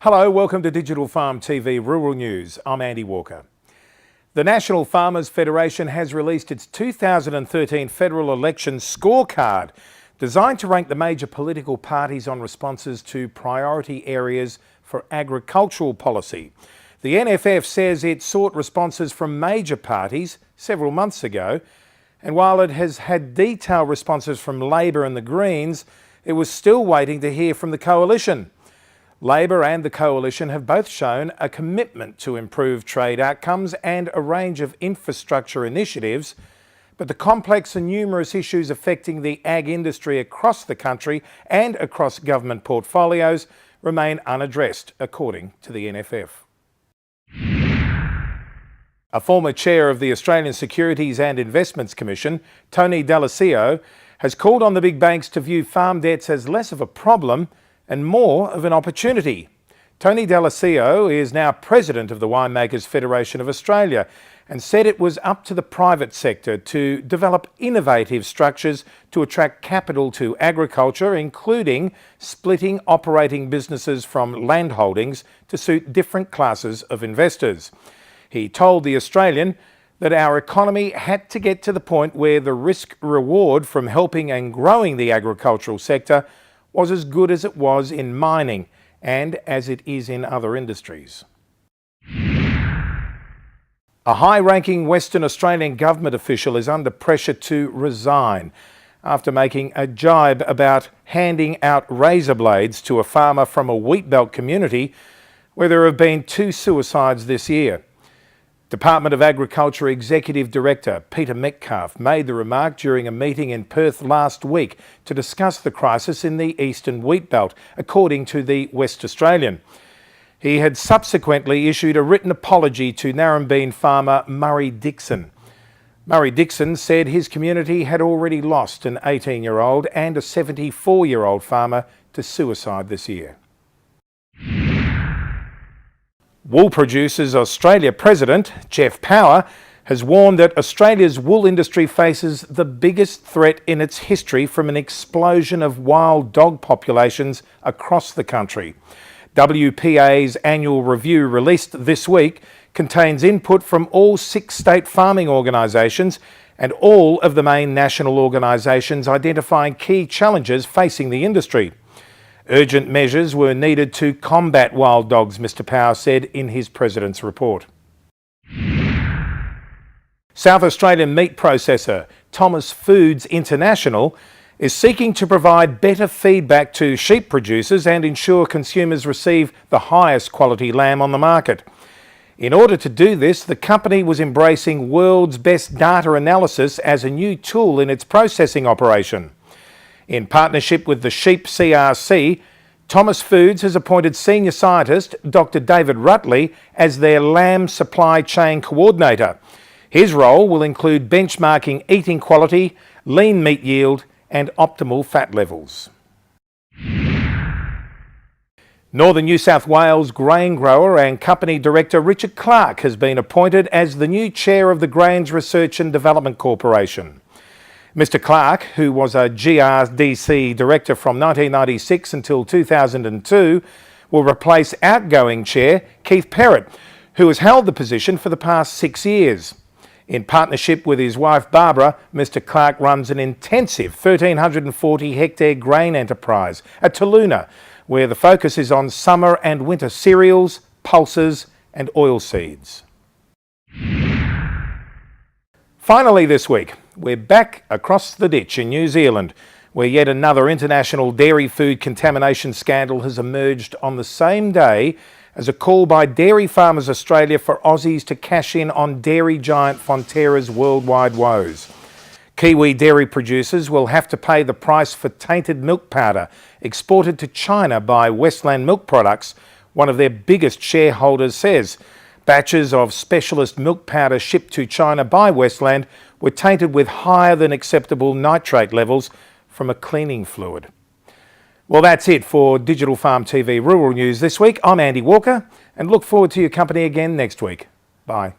Hello, welcome to Digital Farm TV Rural News. I'm Andy Walker. The National Farmers Federation has released its 2013 federal election scorecard, designed to rank the major political parties on responses to priority areas for agricultural policy. The NFF says it sought responses from major parties several months ago, and while it has had detailed responses from Labor and the Greens, it was still waiting to hear from the Coalition. Labor and the Coalition have both shown a commitment to improve trade outcomes and a range of infrastructure initiatives, but the complex and numerous issues affecting the ag industry across the country and across government portfolios remain unaddressed, according to the NFF. A former chair of the Australian Securities and Investments Commission, Tony D'Alessio, has called on the big banks to view farm debts as less of a problem and more of an opportunity. Tony D'Alessio is now president of the Winemakers Federation of Australia and said it was up to the private sector to develop innovative structures to attract capital to agriculture, including splitting operating businesses from land holdings to suit different classes of investors. He told The Australian that our economy had to get to the point where the risk-reward from helping and growing the agricultural sector was as good as it was in mining and as it is in other industries. A high-ranking Western Australian government official is under pressure to resign after making a jibe about handing out razor blades to a farmer from a wheatbelt community where there have been 2 suicides this year. Department of Agriculture Executive Director Peter Metcalf made the remark during a meeting in Perth last week to discuss the crisis in the eastern wheatbelt, according to the West Australian. He had subsequently issued a written apology to Narrabeen farmer Murray Dixon. Murray Dixon said his community had already lost an 18-year-old and a 74-year-old farmer to suicide this year. Wool Producers Australia President Jeff Power has warned that Australia's wool industry faces the biggest threat in its history from an explosion of wild dog populations across the country. WPA's annual review released this week contains input from all 6 state farming organisations and all of the main national organisations identifying key challenges facing the industry. Urgent measures were needed to combat wild dogs, Mr Power said in his President's report. South Australian meat processor Thomas Foods International is seeking to provide better feedback to sheep producers and ensure consumers receive the highest quality lamb on the market. In order to do this, the company was embracing world's best data analysis as a new tool in its processing operation. In partnership with the Sheep CRC, Thomas Foods has appointed senior scientist Dr. David Rutley as their lamb supply chain coordinator. His role will include benchmarking eating quality, lean meat yield and optimal fat levels. Northern New South Wales grain grower and company director Richard Clark has been appointed as the new chair of the Grains Research and Development Corporation. Mr Clark, who was a GRDC director from 1996 until 2002, will replace outgoing chair Keith Perrott, who has held the position for the past 6 years. In partnership with his wife Barbara, Mr Clark runs an intensive 1,340-hectare grain enterprise at Taloona, where the focus is on summer and winter cereals, pulses and oilseeds. Finally this week, we're back across the ditch in New Zealand, where yet another international dairy food contamination scandal has emerged on the same day as a call by Dairy Farmers Australia for Aussies to cash in on dairy giant Fonterra's worldwide woes. Kiwi dairy producers will have to pay the price for tainted milk powder exported to China by Westland Milk Products, one of their biggest shareholders says. Batches of specialist milk powder shipped to China by Westland were tainted with higher than acceptable nitrate levels from a cleaning fluid. Well, that's it for Digital Farm TV Rural News this week. I'm Andy Walker and look forward to your company again next week. Bye.